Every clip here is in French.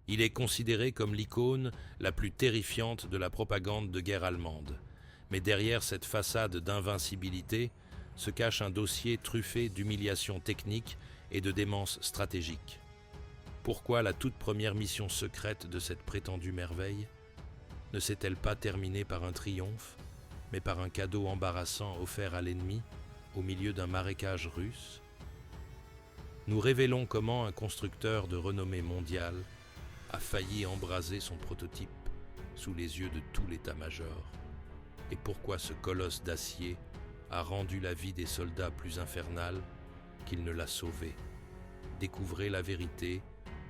Il est considéré comme l'icône la plus terrifiante de la propagande de guerre allemande. Mais derrière cette façade d'invincibilité se cache un dossier truffé d'humiliations techniques et de démence stratégique. Pourquoi la toute première mission secrète de cette prétendue merveille ne s'est-elle pas terminée par un triomphe, mais par un cadeau embarrassant offert à l'ennemi au milieu d'un marécage russe? Nous révélons comment un constructeur de renommée mondiale a failli embraser son prototype sous les yeux de tout l'état-major, et pourquoi ce colosse d'acier a rendu la vie des soldats plus infernale qu'il ne l'a sauvée. Découvrez la vérité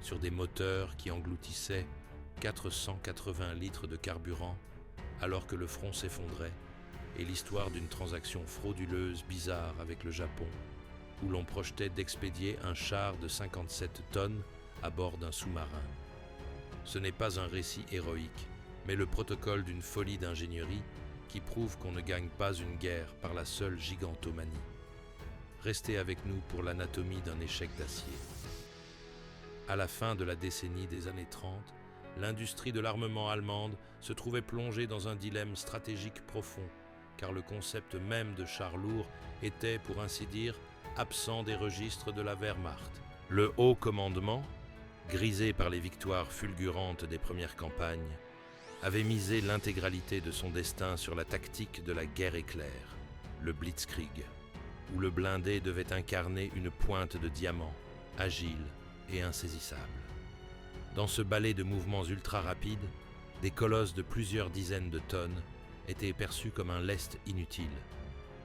sur des moteurs qui engloutissaient 480 litres de carburant alors que le front s'effondrait, et l'histoire d'une transaction frauduleuse bizarre avec le Japon, où l'on projetait d'expédier un char de 57 tonnes à bord d'un sous-marin. Ce n'est pas un récit héroïque, mais le protocole d'une folie d'ingénierie qui prouve qu'on ne gagne pas une guerre par la seule gigantomanie. Restez avec nous pour l'anatomie d'un échec d'acier. À la fin de la décennie des années 30, l'industrie de l'armement allemande se trouvait plongée dans un dilemme stratégique profond, car le concept même de char lourd était, pour ainsi dire, absent des registres de la Wehrmacht. Le haut commandement, grisé par les victoires fulgurantes des premières campagnes, avait misé l'intégralité de son destin sur la tactique de la guerre éclair, le Blitzkrieg, où le blindé devait incarner une pointe de diamant, agile et insaisissable. Dans ce ballet de mouvements ultra rapides, des colosses de plusieurs dizaines de tonnes étaient perçus comme un lest inutile,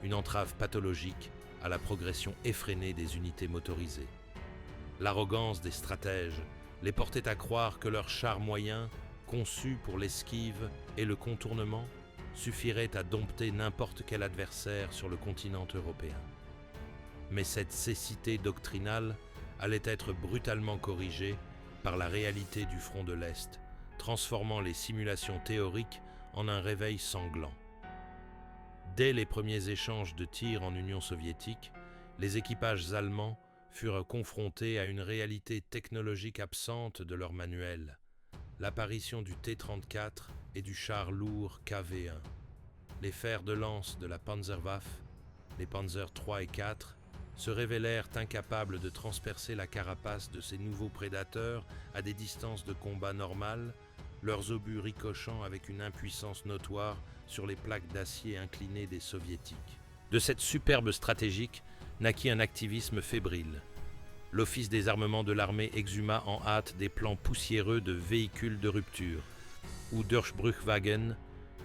une entrave pathologique à la progression effrénée des unités motorisées. L'arrogance des stratèges les portait à croire que leurs chars moyens, conçus pour l'esquive et le contournement, suffiraient à dompter n'importe quel adversaire sur le continent européen. Mais cette cécité doctrinale allait être brutalement corrigée par la réalité du front de l'Est, transformant les simulations théoriques en un réveil sanglant. Dès les premiers échanges de tirs en Union soviétique, les équipages allemands furent confrontés à une réalité technologique absente de leur manuel, l'apparition du T-34 et du char lourd KV-1. Les fers de lance de la Panzerwaffe, les Panzer III et IV, se révélèrent incapables de transpercer la carapace de ces nouveaux prédateurs à des distances de combat normales, leurs obus ricochant avec une impuissance notoire sur les plaques d'acier inclinées des soviétiques. De cette superbe stratégique naquit un activisme fébrile. L'Office des armements de l'armée exhuma en hâte des plans poussiéreux de véhicules de rupture, ou Durchbruchwagen,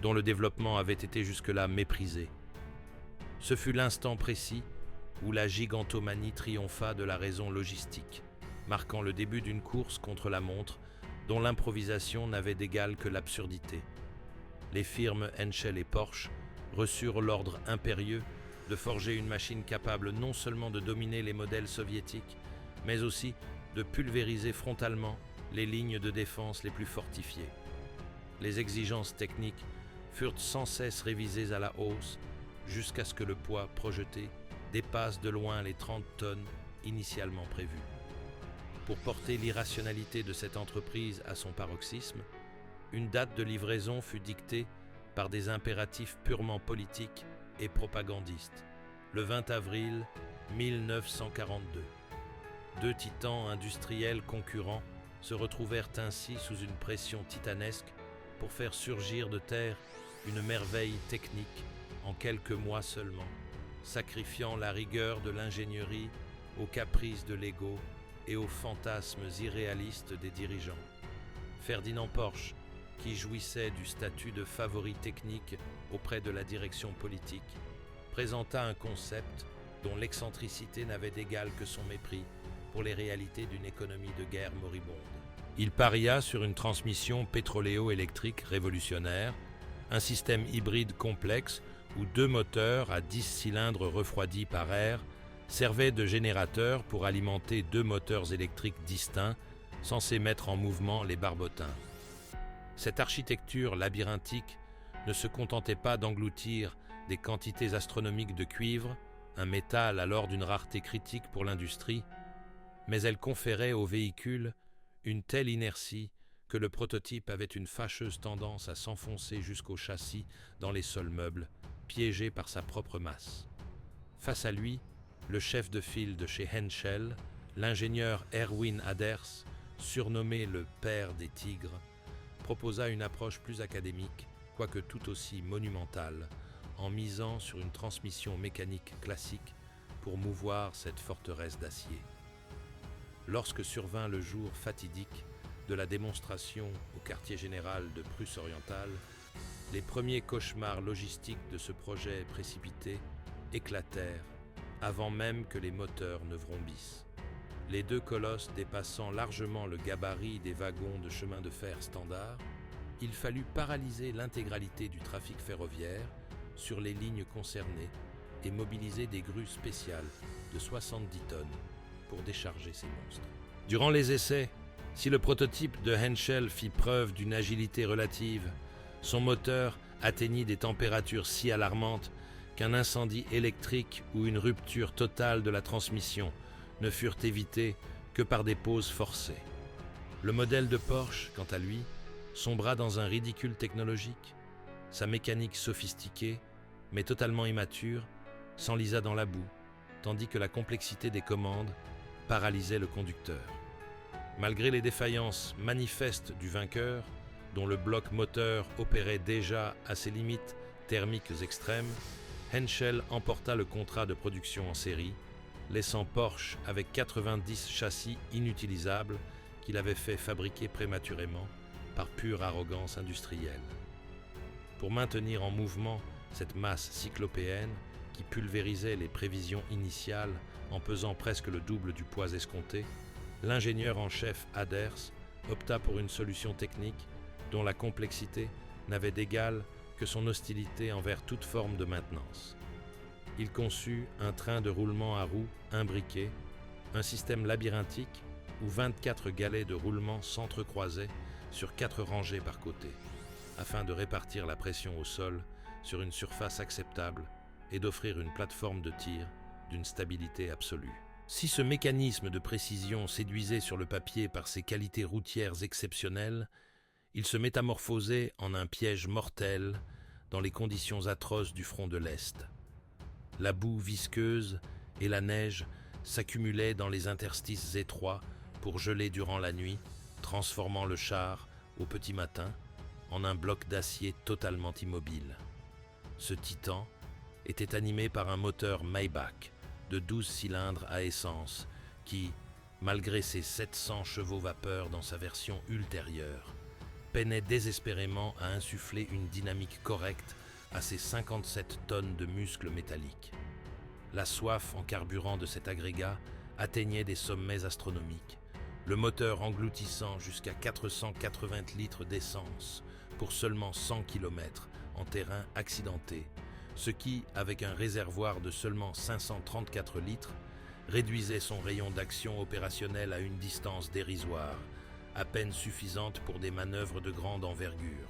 dont le développement avait été jusque-là méprisé. Ce fut l'instant précis où la gigantomanie triompha de la raison logistique, marquant le début d'une course contre la montre dont l'improvisation n'avait d'égal que l'absurdité. Les firmes Henschel et Porsche reçurent l'ordre impérieux de forger une machine capable non seulement de dominer les modèles soviétiques, mais aussi de pulvériser frontalement les lignes de défense les plus fortifiées. Les exigences techniques furent sans cesse révisées à la hausse jusqu'à ce que le poids projeté dépasse de loin les 30 tonnes initialement prévues. Pour porter l'irrationalité de cette entreprise à son paroxysme, une date de livraison fut dictée par des impératifs purement politiques et propagandistes, le 20 avril 1942. Deux titans industriels concurrents se retrouvèrent ainsi sous une pression titanesque pour faire surgir de terre une merveille technique en quelques mois seulement, sacrifiant la rigueur de l'ingénierie aux caprices de l'ego et aux fantasmes irréalistes des dirigeants. Ferdinand Porsche, qui jouissait du statut de favori technique auprès de la direction politique, présenta un concept dont l'excentricité n'avait d'égal que son mépris pour les réalités d'une économie de guerre moribonde. Il paria sur une transmission pétroléo-électrique révolutionnaire, un système hybride complexe où deux moteurs à 10 cylindres refroidis par air servaient de générateurs pour alimenter deux moteurs électriques distincts censés mettre en mouvement les barbotins. Cette architecture labyrinthique ne se contentait pas d'engloutir des quantités astronomiques de cuivre, un métal alors d'une rareté critique pour l'industrie, mais elle conférait au véhicule une telle inertie que le prototype avait une fâcheuse tendance à s'enfoncer jusqu'au châssis dans les sols meubles, piégé par sa propre masse. Face à lui, le chef de file de chez Henschel, l'ingénieur Erwin Aders, surnommé le père des tigres, proposa une approche plus académique, quoique tout aussi monumentale, en misant sur une transmission mécanique classique pour mouvoir cette forteresse d'acier. Lorsque survint le jour fatidique de la démonstration au quartier général de Prusse orientale, les premiers cauchemars logistiques de ce projet précipité éclatèrent avant même que les moteurs ne vrombissent. Les deux colosses dépassant largement le gabarit des wagons de chemin de fer standard, il fallut paralyser l'intégralité du trafic ferroviaire sur les lignes concernées et mobiliser des grues spéciales de 70 tonnes pour décharger ces monstres. Durant les essais, si le prototype de Henschel fit preuve d'une agilité relative, son moteur atteignit des températures si alarmantes qu'un incendie électrique ou une rupture totale de la transmission ne furent évités que par des pauses forcées. Le modèle de Porsche, quant à lui, sombra dans un ridicule technologique. Sa mécanique sophistiquée, mais totalement immature, s'enlisa dans la boue, tandis que la complexité des commandes paralysait le conducteur. Malgré les défaillances manifestes du vainqueur, dont le bloc moteur opérait déjà à ses limites thermiques extrêmes, Henschel emporta le contrat de production en série, laissant Porsche avec 90 châssis inutilisables qu'il avait fait fabriquer prématurément par pure arrogance industrielle. Pour maintenir en mouvement cette masse cyclopéenne qui pulvérisait les prévisions initiales en pesant presque le double du poids escompté, l'ingénieur en chef Aders opta pour une solution technique dont la complexité n'avait d'égal que son hostilité envers toute forme de maintenance. Il conçut un train de roulement à roues imbriqué, un système labyrinthique où 24 galets de roulement s'entrecroisaient sur 4 rangées par côté, afin de répartir la pression au sol sur une surface acceptable et d'offrir une plateforme de tir d'une stabilité absolue. Si ce mécanisme de précision séduisait sur le papier par ses qualités routières exceptionnelles, il se métamorphosait en un piège mortel dans les conditions atroces du front de l'Est. La boue visqueuse et la neige s'accumulaient dans les interstices étroits pour geler durant la nuit, transformant le char, au petit matin, en un bloc d'acier totalement immobile. Ce titan était animé par un moteur Maybach de 12 cylindres à essence qui, malgré ses 700 chevaux vapeur dans sa version ultérieure, peinait désespérément à insuffler une dynamique correcte à ses 57 tonnes de muscles métalliques. La soif en carburant de cet agrégat atteignait des sommets astronomiques, le moteur engloutissant jusqu'à 480 litres d'essence pour seulement 100 km en terrain accidenté, ce qui, avec un réservoir de seulement 534 litres, réduisait son rayon d'action opérationnel à une distance dérisoire, à peine suffisante pour des manœuvres de grande envergure.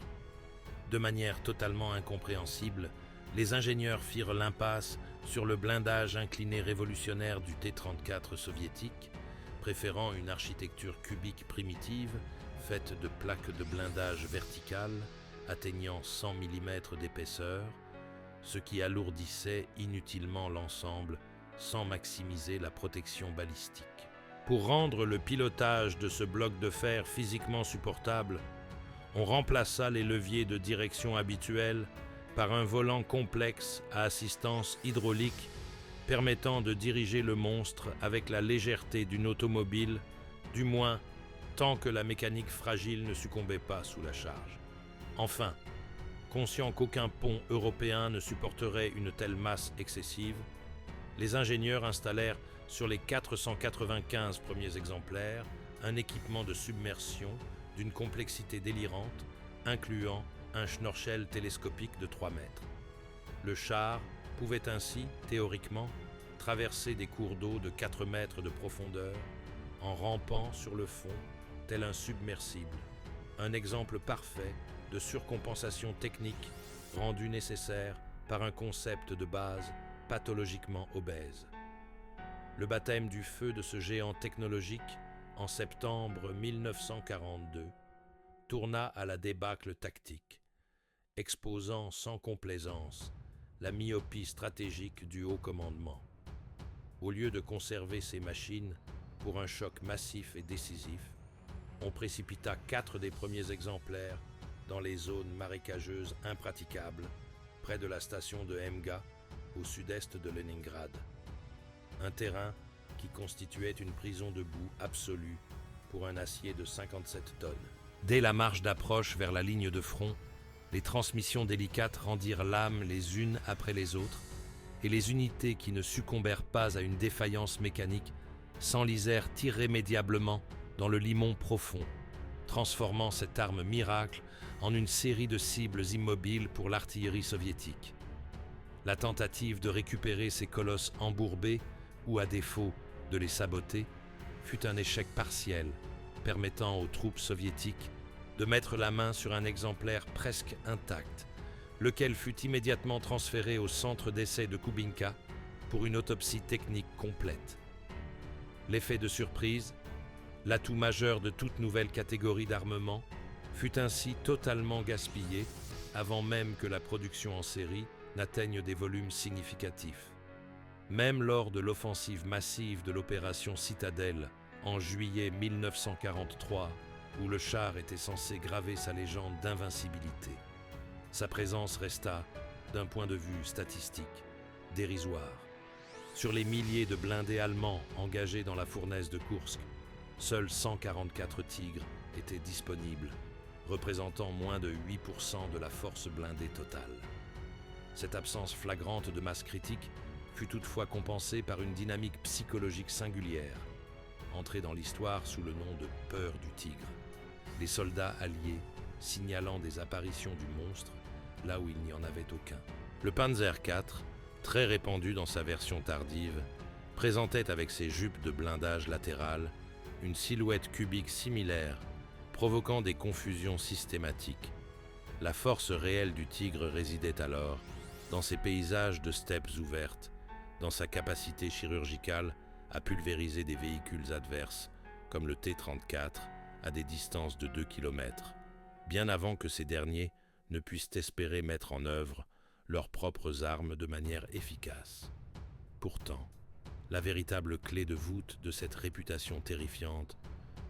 De manière totalement incompréhensible, les ingénieurs firent l'impasse sur le blindage incliné révolutionnaire du T-34 soviétique, préférant une architecture cubique primitive, faite de plaques de blindage verticales atteignant 100 mm d'épaisseur, ce qui alourdissait inutilement l'ensemble sans maximiser la protection balistique. Pour rendre le pilotage de ce bloc de fer physiquement supportable, on remplaça les leviers de direction habituels par un volant complexe à assistance hydraulique permettant de diriger le monstre avec la légèreté d'une automobile, du moins tant que la mécanique fragile ne succombait pas sous la charge. Enfin, conscient qu'aucun pont européen ne supporterait une telle masse excessive, les ingénieurs installèrent sur les 495 premiers exemplaires un équipement de submersion d'une complexité délirante, incluant un schnorchel télescopique de 3 mètres. Le char pouvait ainsi, théoriquement, traverser des cours d'eau de 4 mètres de profondeur en rampant sur le fond tel un submersible, un exemple parfait de surcompensation technique rendu nécessaire par un concept de base pathologiquement obèse. Le baptême du feu de ce géant technologique, en septembre 1942, tourna à la débâcle tactique, exposant sans complaisance la myopie stratégique du haut commandement. Au lieu de conserver ces machines pour un choc massif et décisif, on précipita 4 des premiers exemplaires dans les zones marécageuses impraticables, près de la station de Emga, au sud-est de Leningrad. Un terrain qui constituait une prison de boue absolue pour un acier de 57 tonnes. Dès la marche d'approche vers la ligne de front, les transmissions délicates rendirent l'âme les unes après les autres, et les unités qui ne succombèrent pas à une défaillance mécanique s'enlisèrent irrémédiablement dans le limon profond, transformant cette arme miracle en une série de cibles immobiles pour l'artillerie soviétique. La tentative de récupérer ces colosses embourbés, ou à défaut de les saboter, fut un échec partiel, permettant aux troupes soviétiques de mettre la main sur un exemplaire presque intact, lequel fut immédiatement transféré au centre d'essai de Koubinka pour une autopsie technique complète. L'effet de surprise, l'atout majeur de toute nouvelle catégorie d'armement, fut ainsi totalement gaspillé avant même que la production en série n'atteigne des volumes significatifs. Même lors de l'offensive massive de l'opération Citadelle en juillet 1943, où le char était censé graver sa légende d'invincibilité, sa présence resta, d'un point de vue statistique, dérisoire. Sur les milliers de blindés allemands engagés dans la fournaise de Koursk, seuls 144 Tigres étaient disponibles, représentant moins de 8% de la force blindée totale. Cette absence flagrante de masse critique fut toutefois compensée par une dynamique psychologique singulière, entrée dans l'histoire sous le nom de « peur du Tigre ». Les soldats alliés signalant des apparitions du monstre là où il n'y en avait aucun. Le Panzer IV, très répandu dans sa version tardive, présentait avec ses jupes de blindage latéral une silhouette cubique similaire, provoquant des confusions systématiques. La force réelle du Tigre résidait alors dans ses paysages de steppes ouvertes, dans sa capacité chirurgicale à pulvériser des véhicules adverses, comme le T-34, à des distances de 2 km, bien avant que ces derniers ne puissent espérer mettre en œuvre leurs propres armes de manière efficace. Pourtant, la véritable clé de voûte de cette réputation terrifiante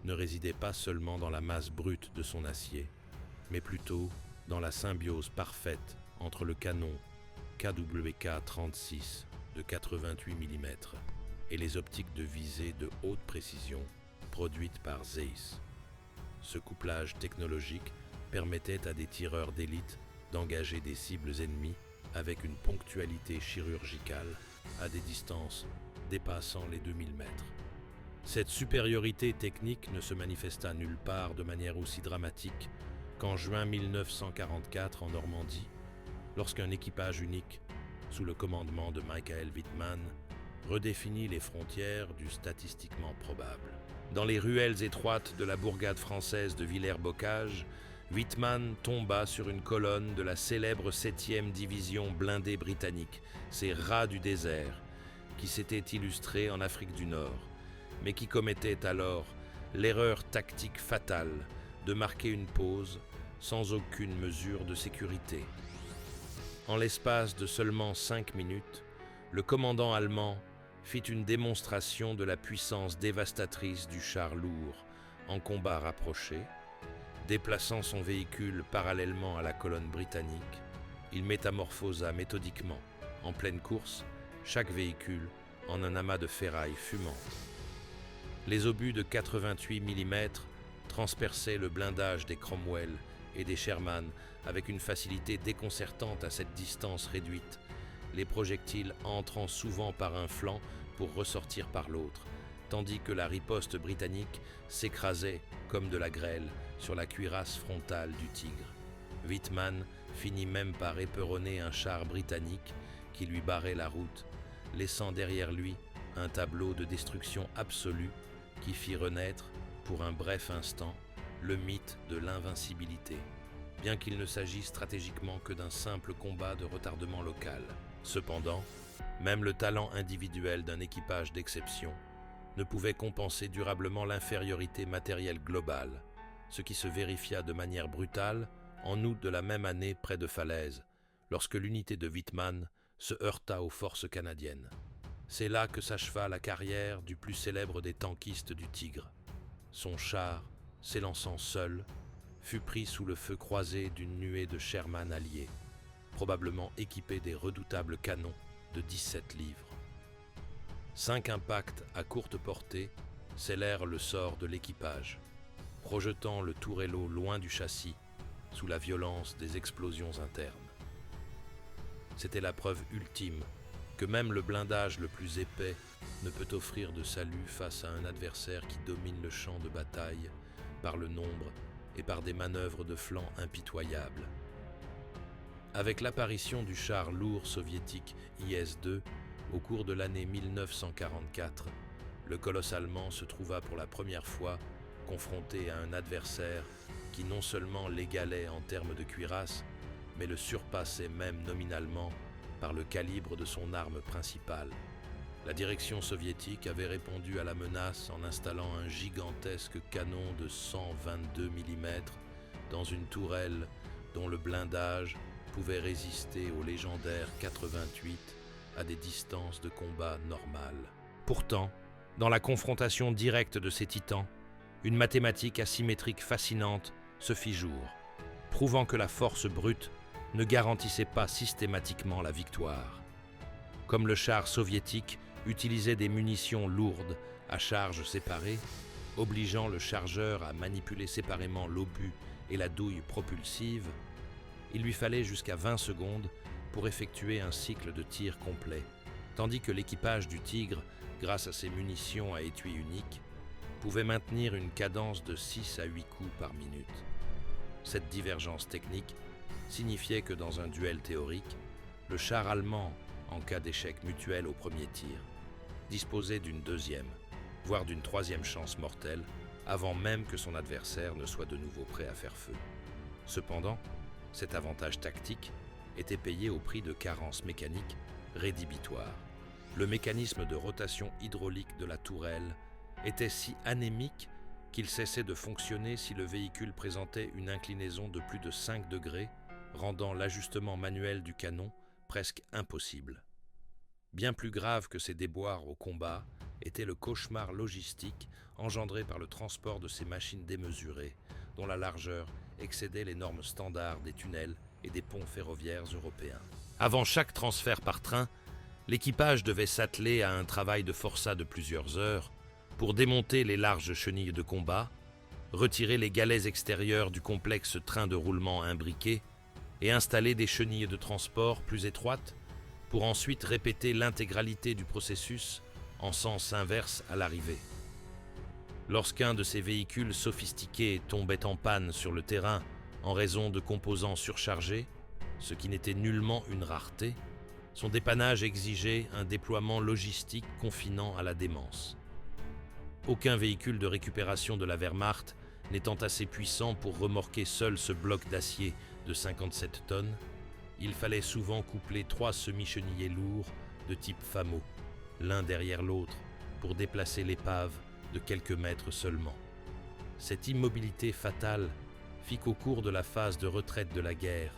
ne résidait pas seulement dans la masse brute de son acier, mais plutôt dans la symbiose parfaite entre le canon KWK-36 de 88 mm et les optiques de visée de haute précision produites par Zeiss. Ce couplage technologique permettait à des tireurs d'élite d'engager des cibles ennemies avec une ponctualité chirurgicale à des distances dépassant les 2000 mètres. Cette supériorité technique ne se manifesta nulle part de manière aussi dramatique qu'en juin 1944 en Normandie, lorsqu'un équipage unique, sous le commandement de Michael Wittmann, redéfinit les frontières du statistiquement probable. Dans les ruelles étroites de la bourgade française de Villers-Bocage, Wittmann tomba sur une colonne de la célèbre 7e division blindée britannique, ces rats du désert, qui s'était illustrée en Afrique du Nord, mais qui commettait alors l'erreur tactique fatale de marquer une pause sans aucune mesure de sécurité. En l'espace de seulement 5 minutes, le commandant allemand fit une démonstration de la puissance dévastatrice du char lourd en combat rapproché. Déplaçant son véhicule parallèlement à la colonne britannique, il métamorphosa méthodiquement, en pleine course, chaque véhicule en un amas de ferraille fumante. Les obus de 88 mm transperçaient le blindage des Cromwell et des Sherman avec une facilité déconcertante à cette distance réduite, les projectiles entrant souvent par un flanc pour ressortir par l'autre, tandis que la riposte britannique s'écrasait comme de la grêle sur la cuirasse frontale du Tigre. Wittmann finit même par éperonner un char britannique qui lui barrait la route, laissant derrière lui un tableau de destruction absolue qui fit renaître, pour un bref instant, le mythe de l'invincibilité, bien qu'il ne s'agisse stratégiquement que d'un simple combat de retardement local. Cependant, même le talent individuel d'un équipage d'exception ne pouvait compenser durablement l'infériorité matérielle globale, ce qui se vérifia de manière brutale en août de la même année près de Falaise, lorsque l'unité de Wittmann se heurta aux forces canadiennes. C'est là que s'acheva la carrière du plus célèbre des tankistes du Tigre. Son char, s'élançant seul, fut pris sous le feu croisé d'une nuée de Sherman alliés, probablement équipés des redoutables canons de 17 livres. 5 impacts à courte portée scellèrent le sort de l'équipage, projetant le tourello loin du châssis sous la violence des explosions internes. C'était la preuve ultime que même le blindage le plus épais ne peut offrir de salut face à un adversaire qui domine le champ de bataille par le nombre et par des manœuvres de flanc impitoyables. Avec l'apparition du char lourd soviétique IS-2 au cours de l'année 1944, le colosse allemand se trouva pour la première fois confronté à un adversaire qui non seulement l'égalait en termes de cuirasse, mais le surpassait même nominalement par le calibre de son arme principale. La direction soviétique avait répondu à la menace en installant un gigantesque canon de 122 mm dans une tourelle dont le blindage pouvait résister au légendaire 88 à des distances de combat normales. Pourtant, dans la confrontation directe de ces titans, une mathématique asymétrique fascinante se fit jour, prouvant que la force brute ne garantissait pas systématiquement la victoire. Comme le char soviétique utilisait des munitions lourdes à charge séparée, obligeant le chargeur à manipuler séparément l'obus et la douille propulsive, il lui fallait jusqu'à 20 secondes pour effectuer un cycle de tir complet, tandis que l'équipage du Tigre, grâce à ses munitions à étui unique, pouvait maintenir une cadence de 6 à 8 coups par minute. Cette divergence technique signifiait que dans un duel théorique, le char allemand, en cas d'échec mutuel au premier tir, disposait d'une deuxième, voire d'une troisième chance mortelle, avant même que son adversaire ne soit de nouveau prêt à faire feu. Cependant, cet avantage tactique était payé au prix de carences mécaniques rédhibitoires. Le mécanisme de rotation hydraulique de la tourelle était si anémique qu'il cessait de fonctionner si le véhicule présentait une inclinaison de plus de 5 degrés, rendant l'ajustement manuel du canon presque impossible. Bien plus grave que ces déboires au combat était le cauchemar logistique engendré par le transport de ces machines démesurées, dont la largeur excédait les normes standards des tunnels et des ponts ferroviaires européens. Avant chaque transfert par train, l'équipage devait s'atteler à un travail de forçat de plusieurs heures pour démonter les larges chenilles de combat, retirer les galets extérieurs du complexe train de roulement imbriqué et installer des chenilles de transport plus étroites pour ensuite répéter l'intégralité du processus en sens inverse à l'arrivée. Lorsqu'un de ces véhicules sophistiqués tombait en panne sur le terrain en raison de composants surchargés, ce qui n'était nullement une rareté, son dépannage exigeait un déploiement logistique confinant à la démence. Aucun véhicule de récupération de la Wehrmacht n'étant assez puissant pour remorquer seul ce bloc d'acier de 57 tonnes, il fallait souvent coupler 3 semi-chenillés lourds de type FAMO, l'un derrière l'autre, pour déplacer l'épave de quelques mètres seulement. Cette immobilité fatale fit qu'au cours de la phase de retraite de la guerre,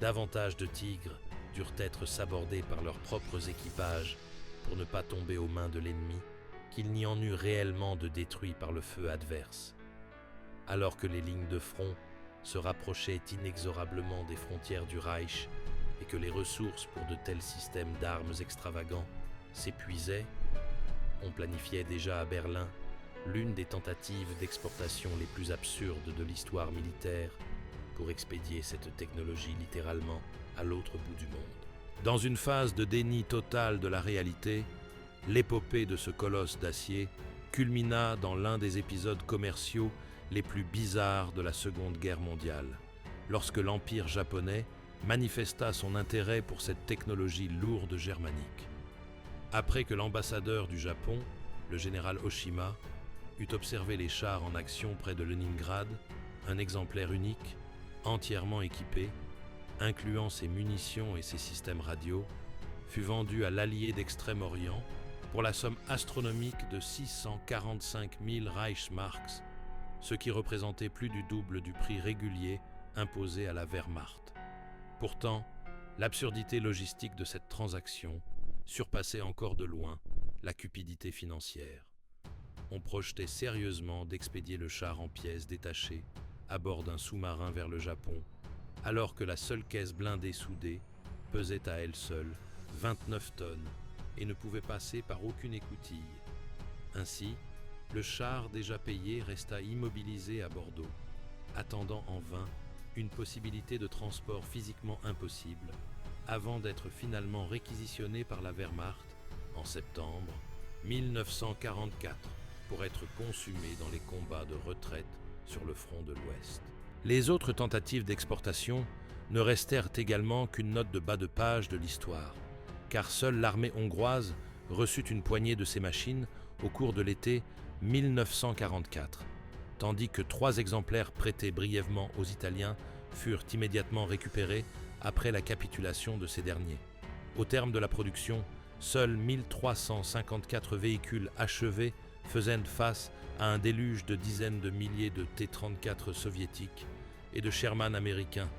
davantage de Tigres durent être sabordés par leurs propres équipages pour ne pas tomber aux mains de l'ennemi, qu'il n'y en eut réellement de détruits par le feu adverse. Alors que les lignes de front se rapprochaient inexorablement des frontières du Reich et que les ressources pour de tels systèmes d'armes extravagants s'épuisaient, on planifiait déjà à Berlin l'une des tentatives d'exportation les plus absurdes de l'histoire militaire pour expédier cette technologie littéralement à l'autre bout du monde. Dans une phase de déni total de la réalité, l'épopée de ce colosse d'acier culmina dans l'un des épisodes commerciaux les plus bizarres de la Seconde Guerre mondiale, lorsque l'Empire japonais manifesta son intérêt pour cette technologie lourde germanique. Après que l'ambassadeur du Japon, le général Oshima, eut observé les chars en action près de Leningrad, un exemplaire unique, entièrement équipé, incluant ses munitions et ses systèmes radio, fut vendu à l'allié d'Extrême-Orient pour la somme astronomique de 645 000 Reichsmarks, ce qui représentait plus du double du prix régulier imposé à la Wehrmacht. Pourtant, l'absurdité logistique de cette transaction surpassait encore de loin la cupidité financière. On projetait sérieusement d'expédier le char en pièces détachées à bord d'un sous-marin vers le Japon, alors que la seule caisse blindée soudée pesait à elle seule 29 tonnes et ne pouvait passer par aucune écoutille. Ainsi, le char déjà payé resta immobilisé à Bordeaux, attendant en vain une possibilité de transport physiquement impossible, avant d'être finalement réquisitionné par la Wehrmacht en septembre 1944 pour être consumé dans les combats de retraite sur le front de l'Ouest. Les autres tentatives d'exportation ne restèrent également qu'une note de bas de page de l'histoire, car seule l'armée hongroise reçut une poignée de ces machines au cours de l'été 1944, tandis que 3 exemplaires prêtés brièvement aux Italiens furent immédiatement récupérés après la capitulation de ces derniers. Au terme de la production, seuls 1354 véhicules achevés faisaient face à un déluge de dizaines de milliers de T-34 soviétiques et de Sherman américains,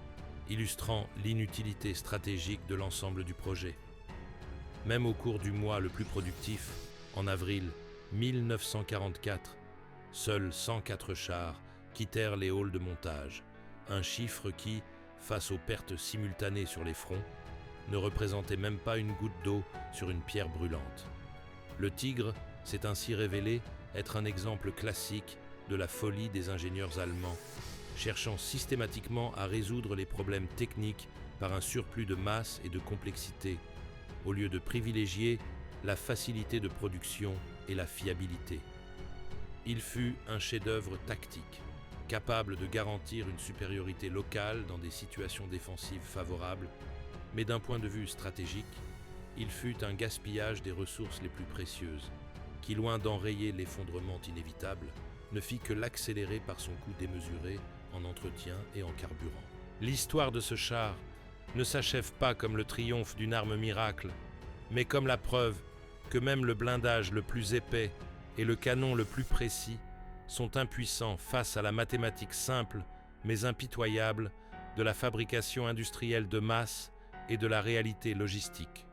illustrant l'inutilité stratégique de l'ensemble du projet. Même au cours du mois le plus productif, en avril 1944, seuls 104 chars quittèrent les halls de montage, un chiffre qui, face aux pertes simultanées sur les fronts, ne représentait même pas une goutte d'eau sur une pierre brûlante. Le Tigre s'est ainsi révélé être un exemple classique de la folie des ingénieurs allemands, cherchant systématiquement à résoudre les problèmes techniques par un surplus de masse et de complexité, au lieu de privilégier la facilité de production et la fiabilité. Il fut un chef-d'œuvre tactique, capable de garantir une supériorité locale dans des situations défensives favorables, mais d'un point de vue stratégique, il fut un gaspillage des ressources les plus précieuses, qui, loin d'enrayer l'effondrement inévitable, ne fit que l'accélérer par son coût démesuré en entretien et en carburant. L'histoire de ce char ne s'achève pas comme le triomphe d'une arme miracle, mais comme la preuve que même le blindage le plus épais et le canon le plus précis sont impuissants face à la mathématique simple mais impitoyable de la fabrication industrielle de masse et de la réalité logistique.